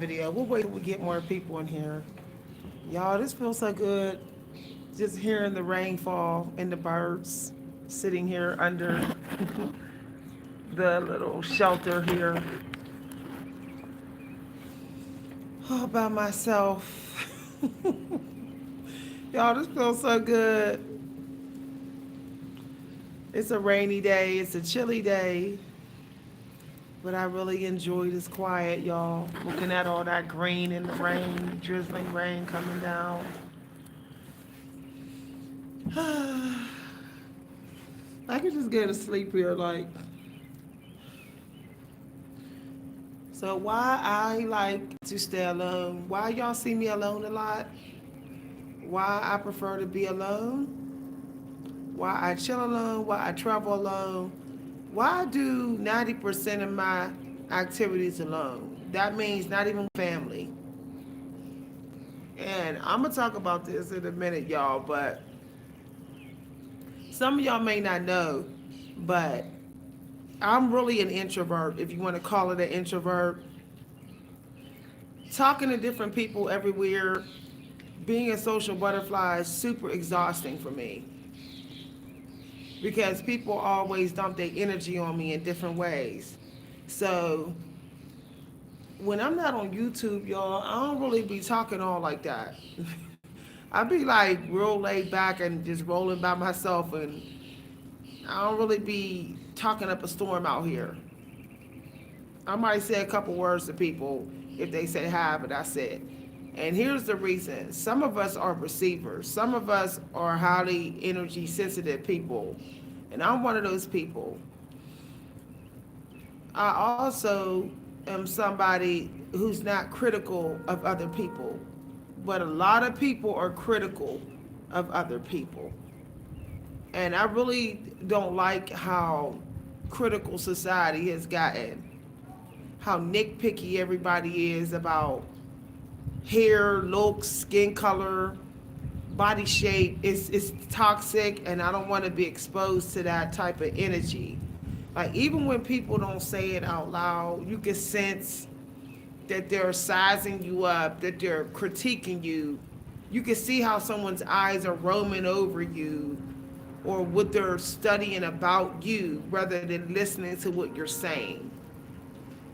video. We'll wait till we get more people in here. Y'all, this feels so good. Just hearing the rainfall and the birds sitting here under the little shelter here all by myself. Y'all, this feels so good. It's a rainy day, it's a chilly day, but I really enjoy this quiet, y'all. Looking at all that green in the rain, drizzling rain coming down. I could just go to sleep here, like. So why I like to stay alone? Why y'all see me alone a lot? Why I prefer to be alone? Why I chill alone? Why I travel alone? Why I do 90% of my activities alone? That means not even family. And I'm gonna talk about this in a minute, y'all, but some of y'all may not know, but I'm really an introvert, if you want to call it an introvert. Talking to different people everywhere, being a social butterfly is super exhausting for me because people always dump their energy on me in different ways. So when I'm not on YouTube, y'all, I don't really be talking all like that. I be like real laid back and just rolling by myself, and I don't really be talking up a storm out here. I might say a couple words to people if they say hi, but that's it. And here's the reason. Some of us are receivers. Some of us are highly energy sensitive people. And I'm one of those people. I also am somebody who's not critical of other people. But a lot of people are critical of other people. And I really don't like how critical society has gotten. How nitpicky everybody is about hair, looks, skin color, body shape. It's toxic, and I don't want to be exposed to that type of energy. Like, even when people don't say it out loud, you can sense that they're sizing you up, that they're critiquing you. You can see how someone's eyes are roaming over you or what they're studying about you rather than listening to what you're saying.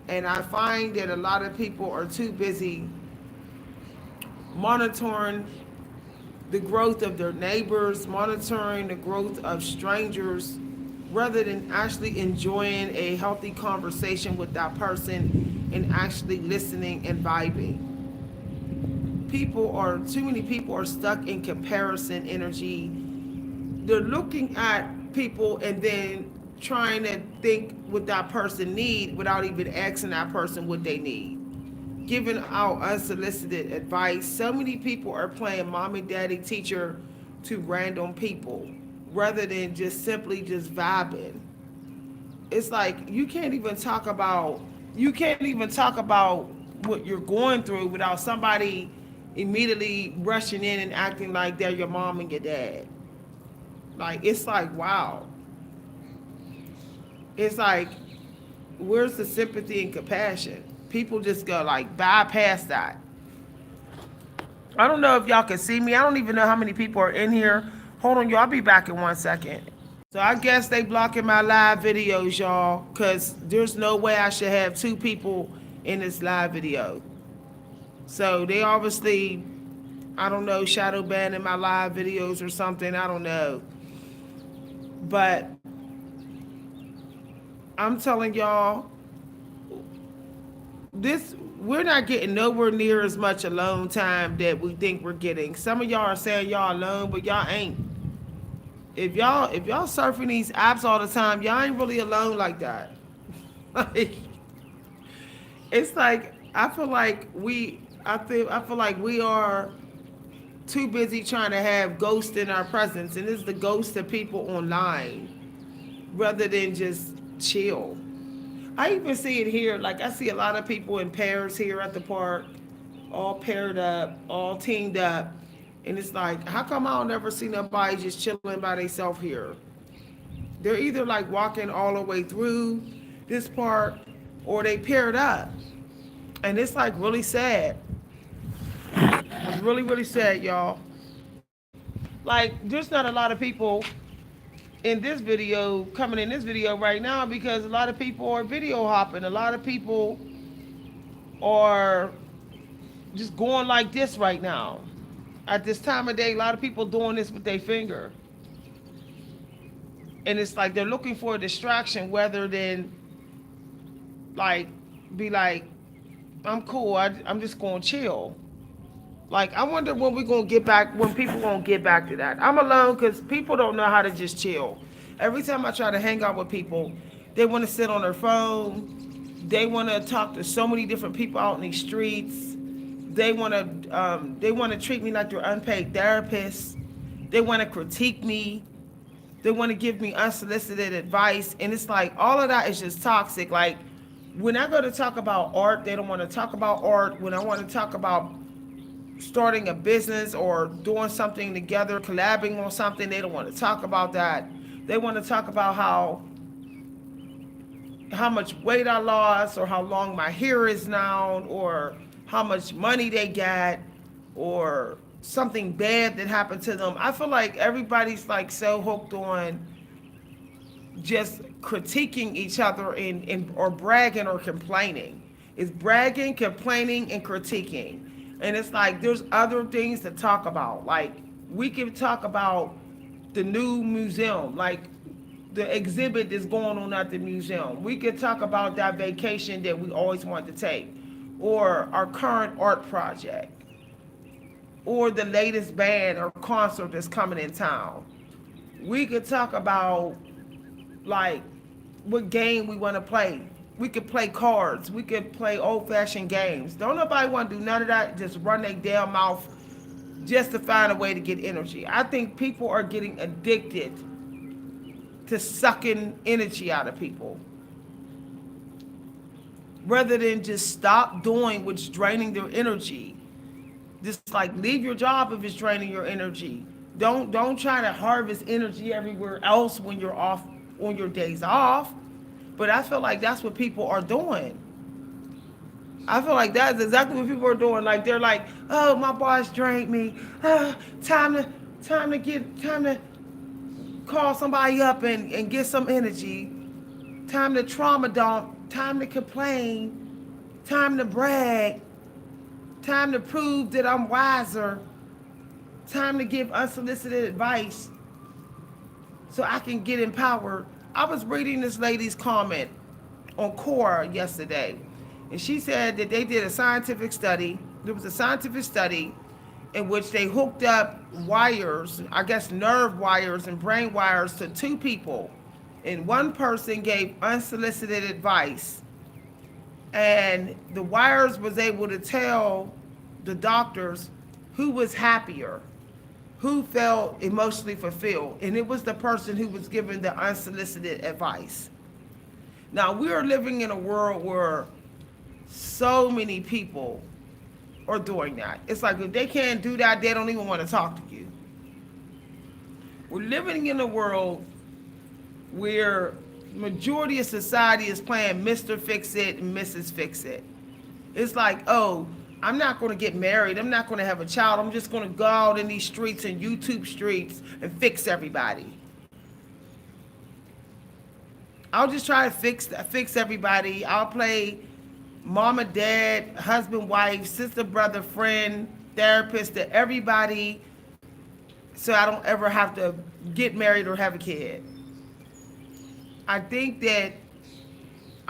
And I find that a lot of people are too busy monitoring the growth of their neighbors, monitoring the growth of strangers, rather than actually enjoying a healthy conversation with that person and actually listening and vibing. Too many people are stuck in comparison energy. They're looking at people and then trying to think what that person need without even asking that person what they need. Giving out unsolicited advice. So many people are playing mommy, daddy, teacher to random people rather than just simply just vibing. It's like you can't even talk about what you're going through without somebody immediately rushing in and acting like they're your mom and your dad. Like, it's like, wow. It's like, where's the sympathy and compassion? People just go like bypass that. I don't know if y'all can see me. I don't even know how many people are in here. Hold on, y'all. I'll be back in 1 second. So I guess they blocking my live videos, y'all, because there's no way I should have two people in this live video. So they obviously, I don't know, shadow banning my live videos or something. I don't know. But I'm telling y'all, we're not getting nowhere near as much alone time that we think we're getting. Some of y'all are saying y'all alone, but y'all ain't. If y'all surfing these apps all the time, y'all ain't really alone like that. Like, it's like I feel like we are too busy trying to have ghosts in our presence, and it's the ghosts of people online rather than just chill. I even see it here. Like, I see a lot of people in pairs here at the park, all paired up, all teamed up. And it's like, how come I don't never see nobody just chilling by themselves here? They're either like walking all the way through this park or they paired up. And it's like really sad. It's really, really sad, y'all. Like, there's not a lot of people in this video, coming in this video right now, because a lot of people are video hopping. A lot of people are just going like this right now. At this time of day, a lot of people doing this with their finger. And it's like they're looking for a distraction rather than like be like, I'm cool. I'm just going to chill. Like, I wonder when we're going to get back, when people going to get back to that. I'm alone because people don't know how to just chill. Every time I try to hang out with people, they want to sit on their phone. They want to talk to so many different people out in these streets. They want to treat me like they're unpaid therapists. They want to critique me. They want to give me unsolicited advice. And it's like, all of that is just toxic. Like, when I go to talk about art, they don't want to talk about art. When I want to talk about starting a business or doing something together, collabing on something, they don't want to talk about that. They want to talk about how much weight I lost, or how long my hair is now, or how much money they got, or something bad that happened to them. I feel like everybody's like so hooked on just critiquing each other and or bragging or complaining. It's bragging, complaining, and critiquing. And it's like there's other things to talk about. Like, we can talk about the new museum, like the exhibit that's going on at the museum. We could talk about that vacation that we always want to take, or our current art project, or the latest band or concert that's coming in town. We could talk about like what game we want to play. We could play cards. We could play old-fashioned games. Don't nobody want to do none of that. Just run their damn mouth just to find a way to get energy. I think people are getting addicted to sucking energy out of people, rather than just stop doing what's draining their energy. Just like leave your job if it's draining your energy. Don't try to harvest energy everywhere else when you're off on your days off. But I feel like that's what people are doing. I feel like that's exactly what people are doing. Like, they're like, oh, my boss drained me. Time to call somebody up and get some energy. Time to trauma dump. Time to complain. Time to brag. Time to prove that I'm wiser. Time to give unsolicited advice so I can get empowered. I was reading this lady's comment on Quora yesterday, and she said that they did a scientific study. There was a scientific study in which they hooked up wires, I guess nerve wires and brain wires, to two people. And one person gave unsolicited advice. And the wires was able to tell the doctors who was happier, who felt emotionally fulfilled. And it was the person who was given the unsolicited advice. Now, we are living in a world where so many people are doing that. It's like if they can't do that, they don't even want to talk to you. We're living in a world where majority of society is playing Mr. Fix-It and Mrs. Fix-It. It's like, oh, I'm not going to get married. I'm not going to have a child. I'm just going to go out in these streets and YouTube streets and fix everybody. I'll just try to fix everybody. I'll play mama, dad, husband, wife, sister, brother, friend, therapist to everybody, so I don't ever have to get married or have a kid. I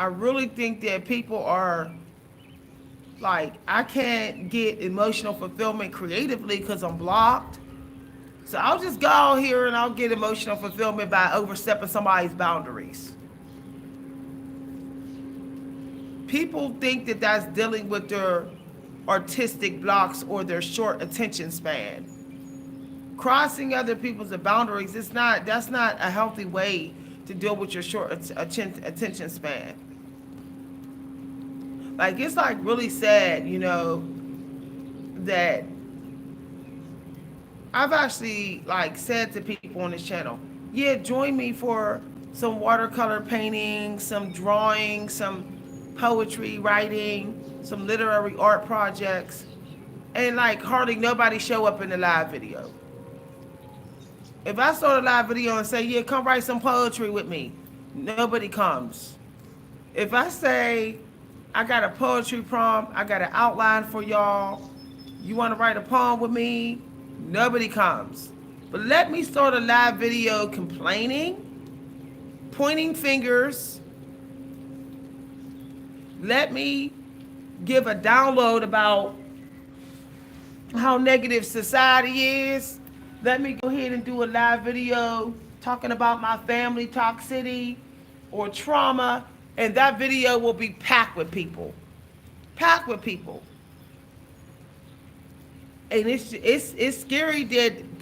really think that people are like, I can't get emotional fulfillment creatively because I'm blocked. So I'll just go out here and I'll get emotional fulfillment by overstepping somebody's boundaries. People think that that's dealing with their artistic blocks or their short attention span. Crossing other people's boundaries, that's not a healthy way to deal with your short attention span. Like, it's like really sad, that I've actually like said to people on this channel, yeah, join me for some watercolor painting, some drawing, some poetry writing, some literary art projects, and like hardly nobody show up in the live video. If I start a live video and say, yeah, come write some poetry with me, nobody comes. If I say, I got a poetry prompt, I got an outline for y'all, you want to write a poem with me, nobody comes. But let me start a live video complaining, pointing fingers. Let me give a download about how negative society is. Let me go ahead and do a live video talking about my family toxicity or trauma, and that video will be packed with people. Packed with people. And it's scary that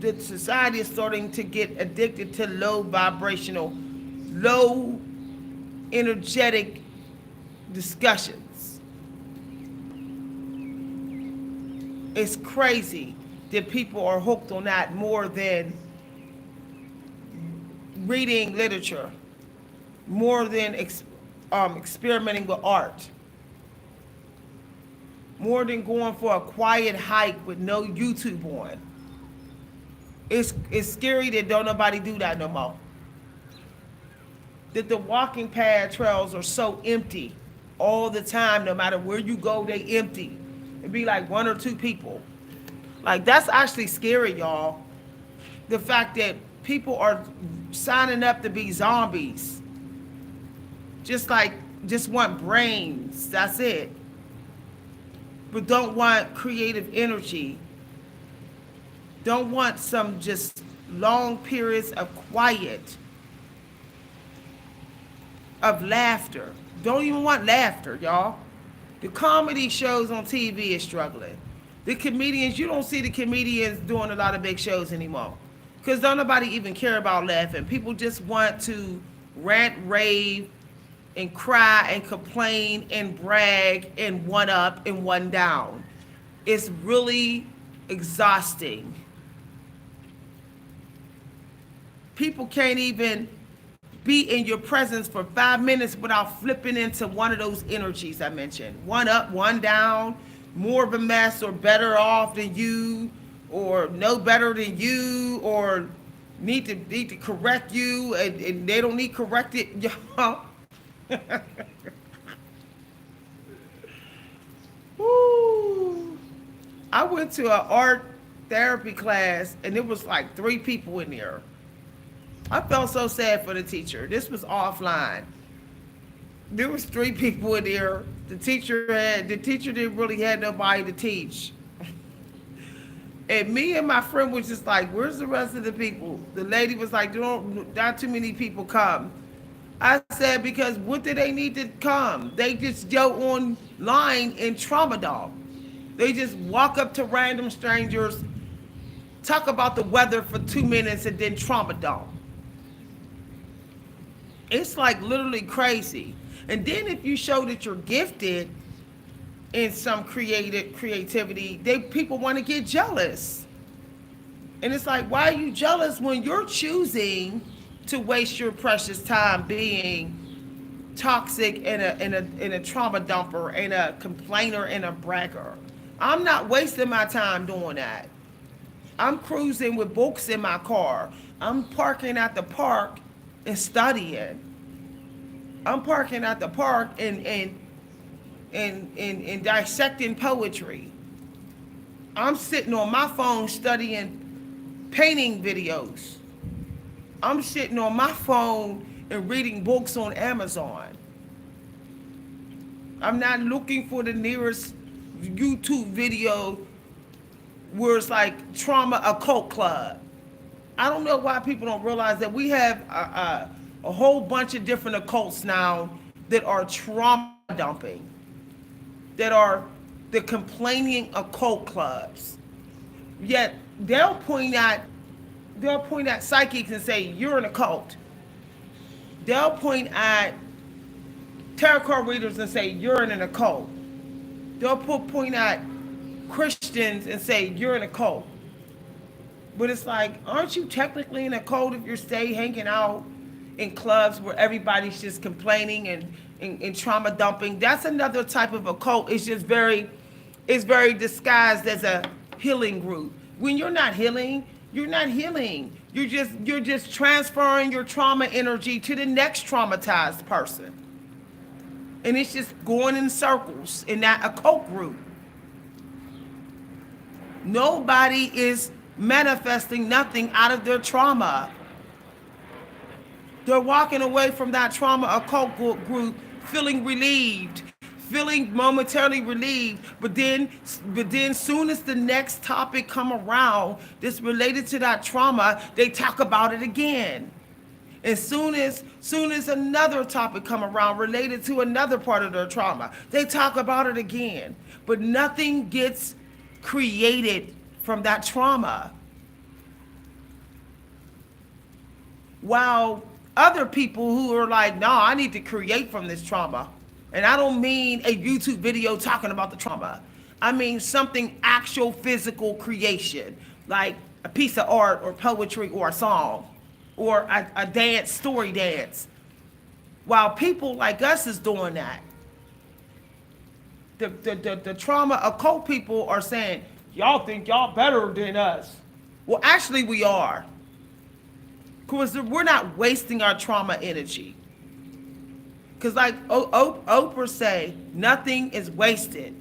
that society is starting to get addicted to low vibrational, low energetic discussions. It's crazy that people are hooked on that more than reading literature, more than experimenting with art, more than going for a quiet hike with no YouTube on. It's scary that don't nobody do that no more. That the walking path trails are so empty all the time. No matter where you go, they empty. It'd be like one or two people. Like, that's actually scary, y'all. The fact that people are signing up to be zombies. Just want brains. That's it. But don't want creative energy. Don't want some just long periods of quiet, of laughter. Don't even want laughter, y'all. The comedy shows on TV is struggling. The comedians, you don't see the comedians doing a lot of big shows anymore. Because don't nobody even care about laughing. People just want to rant, rave, and cry, and complain, and brag, and one up, and one down. It's really exhausting. People can't even be in your presence for 5 minutes without flipping into one of those energies I mentioned. One up, one down, more of a mess, or better off than you, or no better than you, or need to correct you, and they don't need corrected. Woo. I went to an art therapy class, and there was like 3 people in there. I felt so sad for the teacher. This was offline. There was 3 people in there. The teacher didn't really have nobody to teach. And me and my friend was just like, where's the rest of the people? The lady was like, not too many people come. I said, because what do they need to come? They just go online and trauma dump. They just walk up to random strangers, talk about the weather for 2 minutes, and then trauma dump. It's like literally crazy. And then if you show that you're gifted in some creativity, people want to get jealous. And it's like, why are you jealous when you're choosing to waste your precious time being toxic and a trauma dumper and a complainer and a bragger? I'm not wasting my time doing that. I'm cruising with books in my car. I'm parking at the park and studying. I'm parking at the park and dissecting poetry. I'm sitting on my phone studying painting videos. I'm sitting on my phone and reading books on Amazon. I'm not looking for the nearest YouTube video where it's like trauma occult club. I don't know why people don't realize that we have a whole bunch of different occults now that are trauma dumping, that are the complaining occult clubs. Yet they'll point at psychics and say, you're an occult. They'll point at tarot card readers and say, you're in an occult. They'll point at Christians and say, you're in a cult. But it's like, aren't you technically in a cult if you stay hanging out in clubs where everybody's just complaining and trauma dumping. That's another type of a cult. It's very disguised as a healing group. When you're not healing, you're not healing. You're just transferring your trauma energy to the next traumatized person. And it's just going in circles in that occult group. Nobody is manifesting nothing out of their trauma. They're walking away from that trauma occult group feeling relieved, feeling momentarily relieved, but then soon as the next topic come around that's related to that trauma, they talk about it again. And soon as another topic come around related to another part of their trauma, they talk about it again. But nothing gets created from that trauma. While other people who are like, no, I need to create from this trauma. And I don't mean a YouTube video talking about the trauma. I mean something actual physical creation, like a piece of art or poetry or a song or a dance, story dance. While people like us is doing that, the trauma occult people are saying, y'all think y'all better than us. Well, actually we are. Because we're not wasting our trauma energy. Because like Oprah say, nothing is wasted.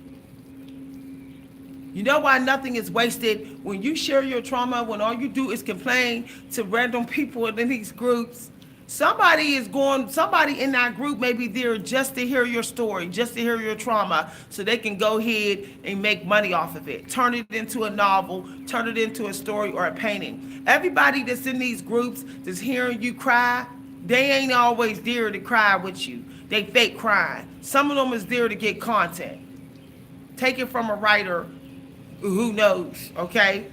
You know why nothing is wasted? When you share your trauma, when all you do is complain to random people in these groups, somebody in that group may be there just to hear your story, just to hear your trauma, so they can go ahead and make money off of it. Turn it into a novel, turn it into a story or a painting. Everybody that's in these groups that's hearing you cry, they ain't always there to cry with you. They fake crying. Some of them is there to get content. Take it from a writer who knows, okay?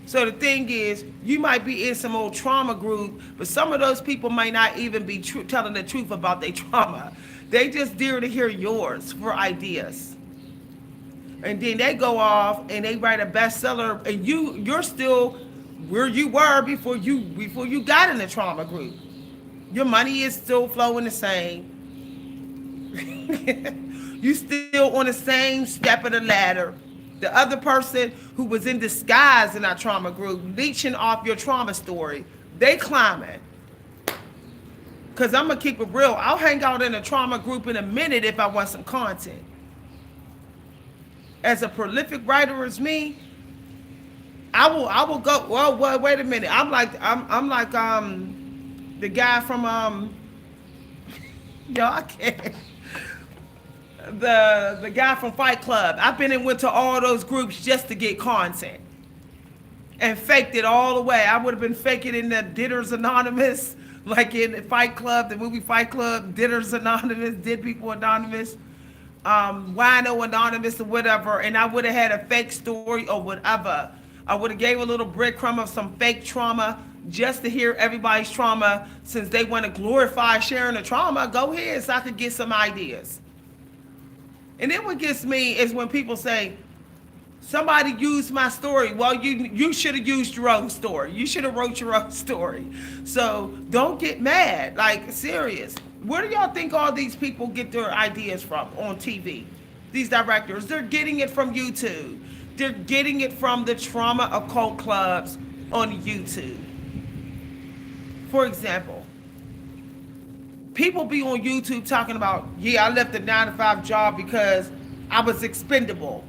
So the thing is, you might be in some old trauma group, but some of those people might not even be telling the truth about their trauma. They just there to hear yours for ideas. And then they go off and they write a bestseller, and you're still where you were before you got in the trauma group. Your money is still flowing the same. You still on the same step of the ladder. The other person who was in disguise in our trauma group, leeching off your trauma story, they climbing. Because I'm going to keep it real. I'll hang out in a trauma group in a minute if I want some content. As a prolific writer as me, I will go, well, wait a minute. I'm like the guy from, I can't. The guy from Fight Club. I've been and went to all those groups just to get content and faked it all the way. I would have been faking in the Didders Anonymous, like in Fight Club, the movie Fight Club, Didders Anonymous, Dead People Anonymous, Wino Anonymous or whatever, and I would have had a fake story or whatever. I would have gave a little breadcrumb of some fake trauma just to hear everybody's trauma. Since they want to glorify sharing the trauma, go ahead so I could get some ideas. And then what gets me is when people say, somebody used my story. Well, you should have used your own story. You should have wrote your own story. So don't get mad. Like, serious. Where do y'all think all these people get their ideas from on TV? These directors, they're getting it from YouTube. They're getting it from the trauma occult clubs on YouTube. For example, people be on YouTube talking about, yeah, I left a 9-to-5 job because I was expendable.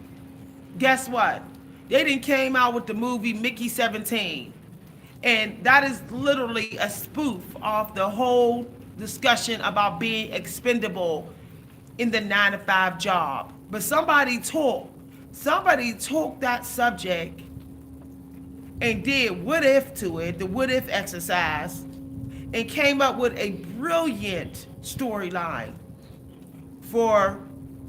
Guess what? They done came out with the movie Mickey 17. And that is literally a spoof off the whole discussion about being expendable in the 9-to-5 job. But somebody took that subject and did what if to it, the what if exercise, and came up with a brilliant storyline for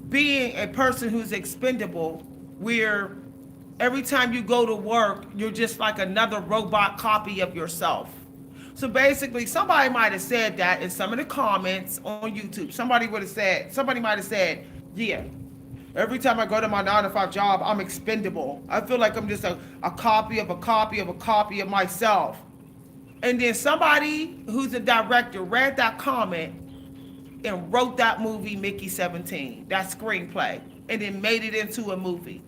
being a person who's expendable, where every time you go to work, you're just like another robot copy of yourself. So basically, somebody might have said that in some of the comments on YouTube. Somebody might have said, yeah, every time I go to my 9-to-5 job, I'm expendable. I feel like I'm just a copy of a copy of a copy of myself. And then somebody who's a director read that comment and wrote that movie, Mickey 17, that screenplay, and then made it into a movie.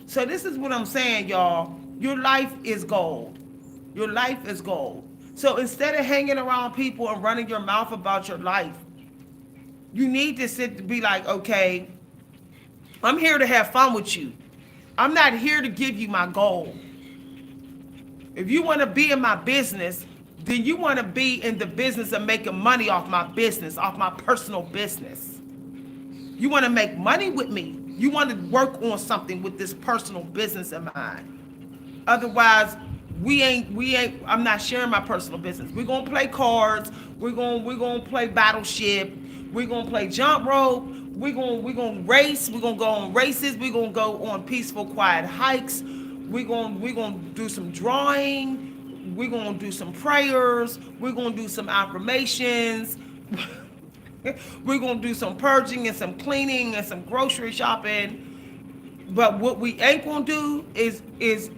So this is what I'm saying, y'all. Your life is gold. Your life is gold. So instead of hanging around people and running your mouth about your life, you need to sit to be like, okay, I'm here to have fun with you. I'm not here to give you my gold. If you want to be in my business, then you want to be in the business of making money off my business, off my personal business. You want to make money with me. You want to work on something with this personal business of mine. Otherwise, I'm not sharing my personal business. We're going to play cards. We're going to play battleship. We're going to play jump rope. We're going to race. We're going to go on races. We're going to go on peaceful, quiet hikes. We're going to do some drawing. We're going to do some prayers. We're going to do some affirmations. We're going to do some purging and some cleaning and some grocery shopping. But what we ain't going to do is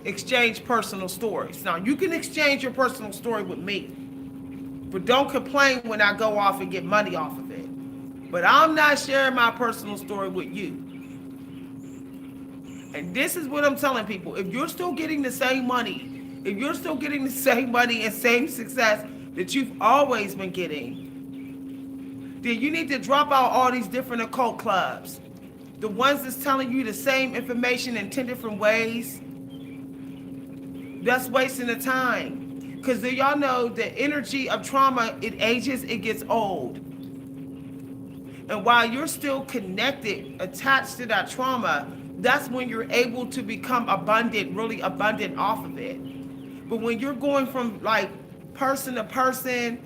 exchange personal stories. Now, you can exchange your personal story with me, but don't complain when I go off and get money off of it. But I'm not sharing my personal story with you. And this is what I'm telling people. If you're still getting the same money, if you're still getting the same money and same success that you've always been getting, then you need to drop out all these different occult clubs. The ones that's telling you the same information in 10 different ways. That's wasting the time. Because do y'all know the energy of trauma, it ages, it gets old. And while you're still connected, attached to that trauma, that's when you're able to become abundant, really abundant off of it. But when you're going from like person to person,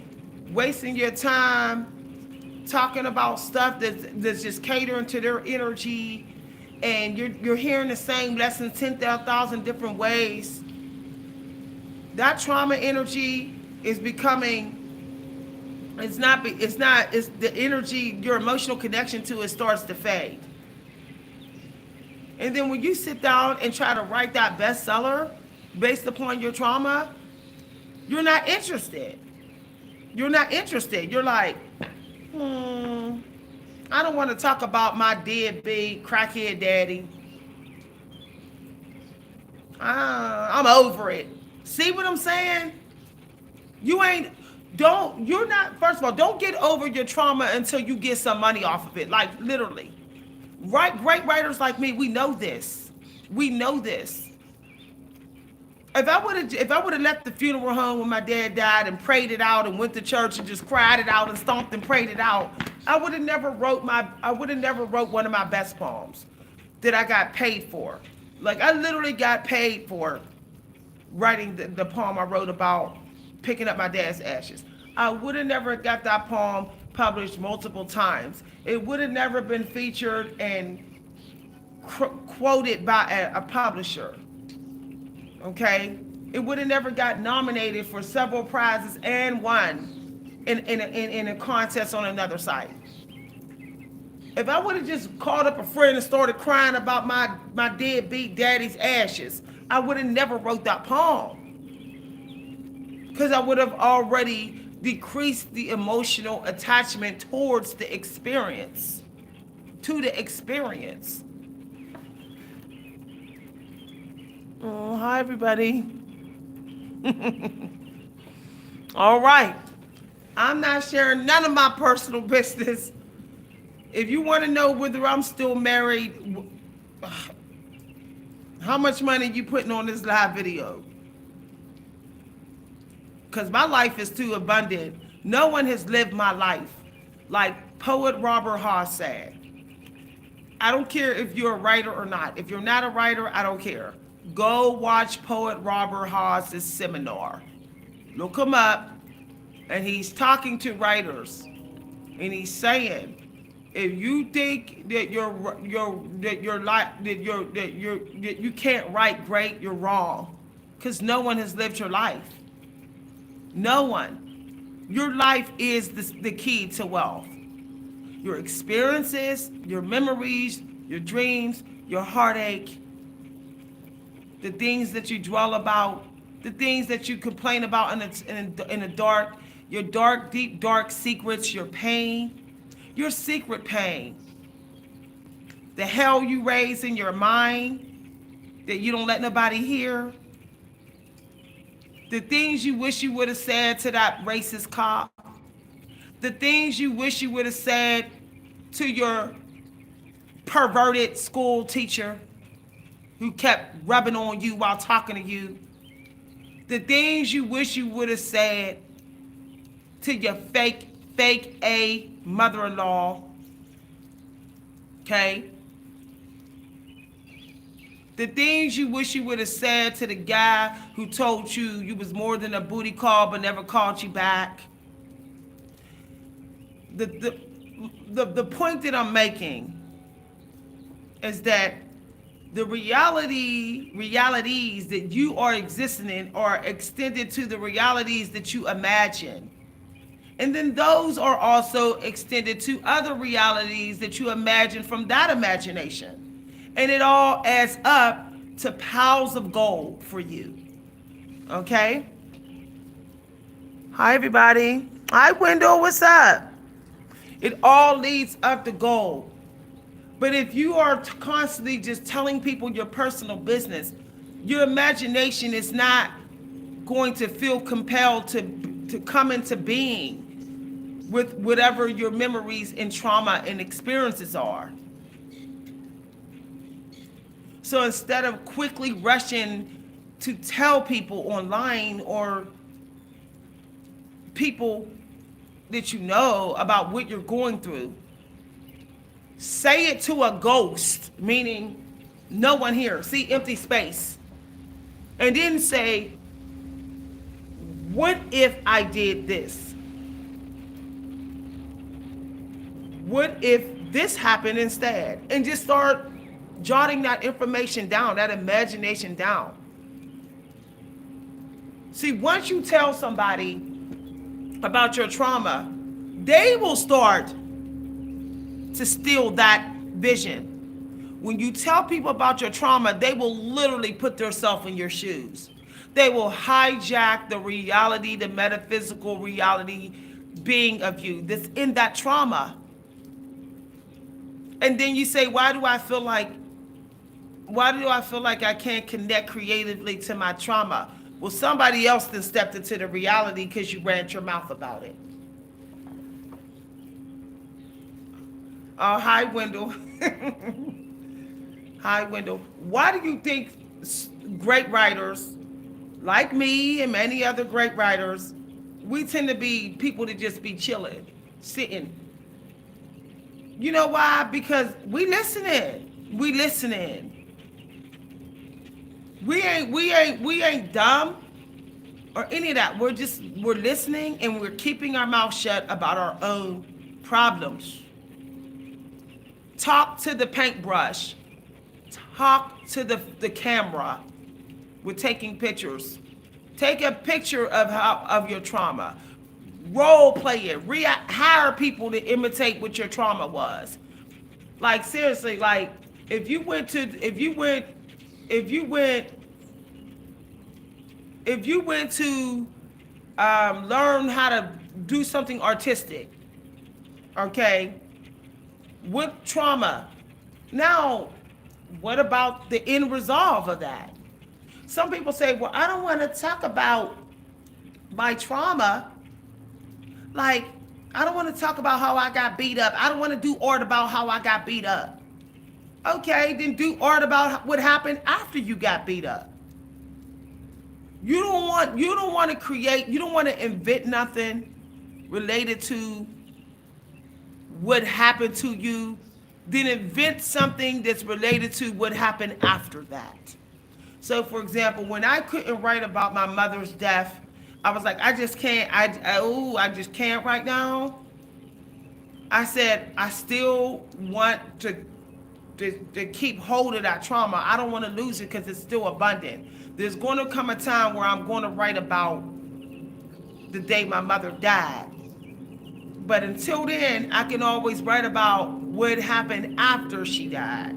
wasting your time, talking about stuff that's just catering to their energy, and you're hearing the same lesson 10,000 different ways, that trauma energy is becoming, it's the energy, your emotional connection to it starts to fade. And then when you sit down and try to write that bestseller based upon your trauma, you're not interested. You're not interested. You're like, I don't want to talk about my deadbeat crackhead daddy. I'm over it. See what I'm saying? First of all, don't get over your trauma until you get some money off of it. Like literally. Great writers like me, we know this. We know this. If I would have left the funeral home when my dad died and prayed it out and went to church and just cried it out and stomped and prayed it out, I would have never wrote one of my best poems that I got paid for. Like I literally got paid for writing the poem I wrote about picking up my dad's ashes. I would have never got that poem published multiple times. It would have never been featured and quoted by a publisher. Okay, it would have never got nominated for several prizes and won in a contest on another site. If I would have just called up a friend and started crying about my deadbeat daddy's ashes, I would have never wrote that poem, because I would have already decreased the emotional attachment towards the experience, to the experience. Oh, hi, everybody. All right. I'm not sharing none of my personal business. If you want to know whether I'm still married, how much money you putting on this live video? Because my life is too abundant. No one has lived my life like poet Robert Haas said. I don't care if you're a writer or not. If you're not a writer, I don't care. Go watch poet Robert Haas's seminar. Look him up, and he's talking to writers, and he's saying, if you think that you can't write great, you're wrong, because no one has lived your life. No one. Your life is the key to wealth. Your experiences, your memories, your dreams, your heartache, the things that you dwell about, the things that you complain about in the dark, your dark, deep, dark secrets, your pain, your secret pain, the hell you raise in your mind that you don't let nobody hear, the things you wish you would have said to that racist cop, the things you wish you would have said to your perverted school teacher who kept rubbing on you while talking to you, the things you wish you would have said to your fake A mother-in-law, okay? The things you wish you would have said to the guy who told you you was more than a booty call but never called you back. The point that I'm making is that the realities that you are existing in are extended to the realities that you imagine. And then those are also extended to other realities that you imagine from that imagination. And it all adds up to piles of gold for you. Okay? Hi, everybody. Hi, Wendell. What's up? It all leads up to gold. But if you are constantly just telling people your personal business, your imagination is not going to feel compelled to come into being with whatever your memories and trauma and experiences are. So instead of quickly rushing to tell people online or people that you know about what you're going through, say it to a ghost, meaning no one here. See empty space. And then say, what if I did this? What if this happened instead? And just start jotting that information down, that imagination down. See, once you tell somebody about your trauma, they will start to steal that vision. When you tell people about your trauma, they will literally put themselves in your shoes. They will hijack the reality, the metaphysical reality being of you that's in that trauma. And then you say, why do I feel like I can't connect creatively to my trauma? Well, somebody else then stepped into the reality because you ran your mouth about it. Oh, hi, Wendell. Hi, Wendell. Why do you think great writers, like me and many other great writers, we tend to be people that just be chilling, sitting? You know why? Because we listening. We listening. We ain't dumb or any of that. We're listening and we're keeping our mouth shut about our own problems. Talk to the paintbrush. Talk to the camera. We're taking pictures. Take a picture of your trauma. Role play it. Hire people to imitate what your trauma was. Like seriously, like if you went to learn how to do something artistic, okay? With trauma. Now, what about the end resolve of that? Some people say, well, I don't want to talk about my trauma. Like, I don't want to talk about how I got beat up. I don't want to do art about how I got beat up. Okay, then do art about what happened after you got beat up. You don't want to create, you don't want to invent nothing related to what happened to you, then invent something that's related to what happened after that. So for example, when I couldn't write about my mother's death, I was like, I just can't, I just can't right now. I said, I still want to keep hold of that trauma. I don't want to lose it because it's still abundant. There's going to come a time where I'm going to write about the day my mother died. But until then, I can always write about what happened after she died.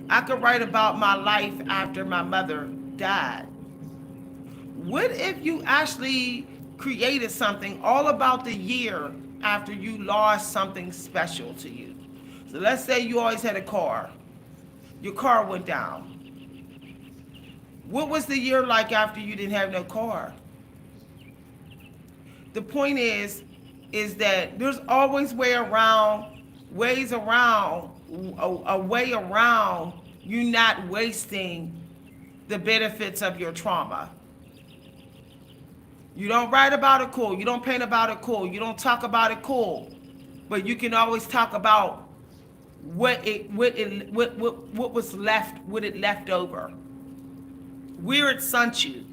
I could write about my life after my mother died. What if you actually created something all about the year after you lost something special to you. So let's say you always had a car. Your car went down. What was the year like after you didn't have no car? The point is that there's always ways around, a way around you not wasting the benefits of your trauma. You don't write about it, cool. You don't paint about it, cool. You don't talk about it, cool. But you can always talk about what was left, what it left over, where it sent you,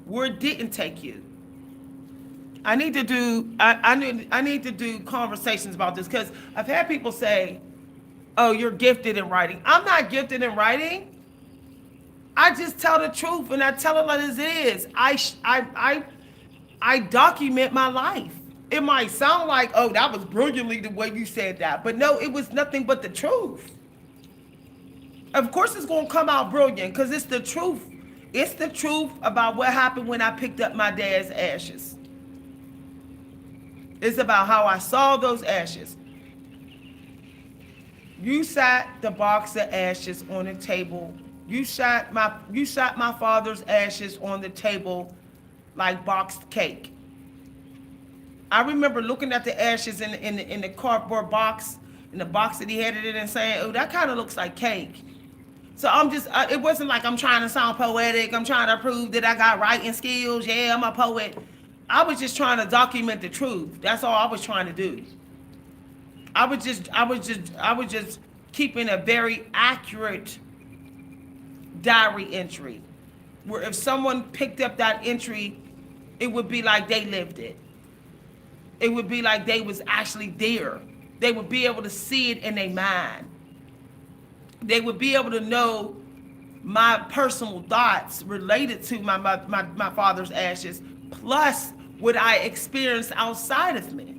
where it didn't take you. I need to do conversations about this because I've had people say, "Oh, you're gifted in writing." I'm not gifted in writing. I just tell the truth and I tell it like it is. I document my life. It might sound like, "Oh, that was brilliantly the way you said that," but no, it was nothing but the truth. Of course, it's gonna come out brilliant because it's the truth. It's the truth about what happened when I picked up my dad's ashes. It's about how I saw those ashes. You sat the box of ashes on the table. You sat my father's ashes on the table like boxed cake. I remember looking at the ashes in the cardboard box, in the box that he had it in, and saying, "Oh, that kind of looks like cake." So it wasn't like I'm trying to sound poetic. I'm trying to prove that I got writing skills. Yeah, I'm a poet. I was just trying to document the truth. That's all I was trying to do. I was just keeping a very accurate diary entry, where if someone picked up that entry, it would be like they lived it. It would be like they was actually there. They would be able to see it in their mind. They would be able to know my personal thoughts related to my father's ashes, plus what I experienced outside of me.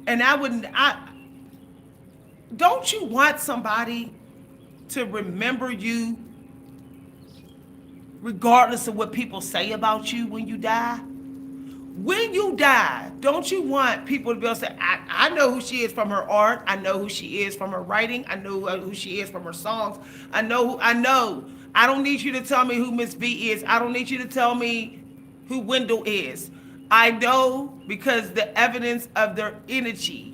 And don't you want somebody to remember you regardless of what people say about you when you die? When you die, don't you want people to be able to say, I know who she is from her art. I know who she is from her writing. I know who she is from her songs. I know. I don't need you to tell me who Miss B is. I don't need you to tell me who Wendell is. I know because the evidence of their energy,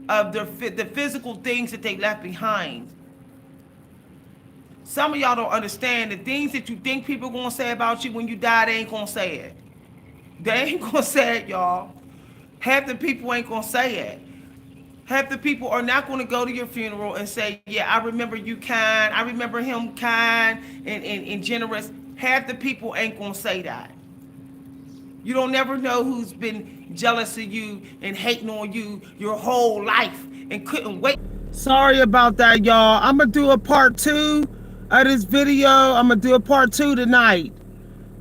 of the physical things that they left behind. Some of y'all don't understand the things that you think people are going to say about you when you die, they ain't going to say it. They ain't going to say it, y'all. Half the people ain't going to say it. Half the people are not going to go to your funeral and say, "Yeah, I remember you kind. I remember him kind and generous." Half the people ain't going to say that. You don't never know who's been jealous of you and hating on you your whole life and couldn't wait. Sorry about that, y'all. I'm going to do a part 2 of this video. I'm going to do a part 2 tonight.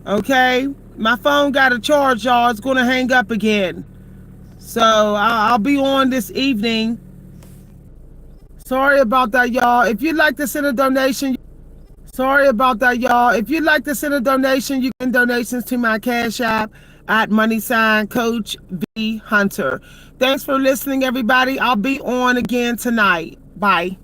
Okay? My phone got a charge, y'all. It's going to hang up again. So I'll be on this evening. Sorry about that, y'all. If you'd like to send a donation, sorry about that, y'all. If you'd like to send a donation, you can donations to my Cash App at @Coach V Hunter. Thanks for listening, everybody. I'll be on again tonight. Bye.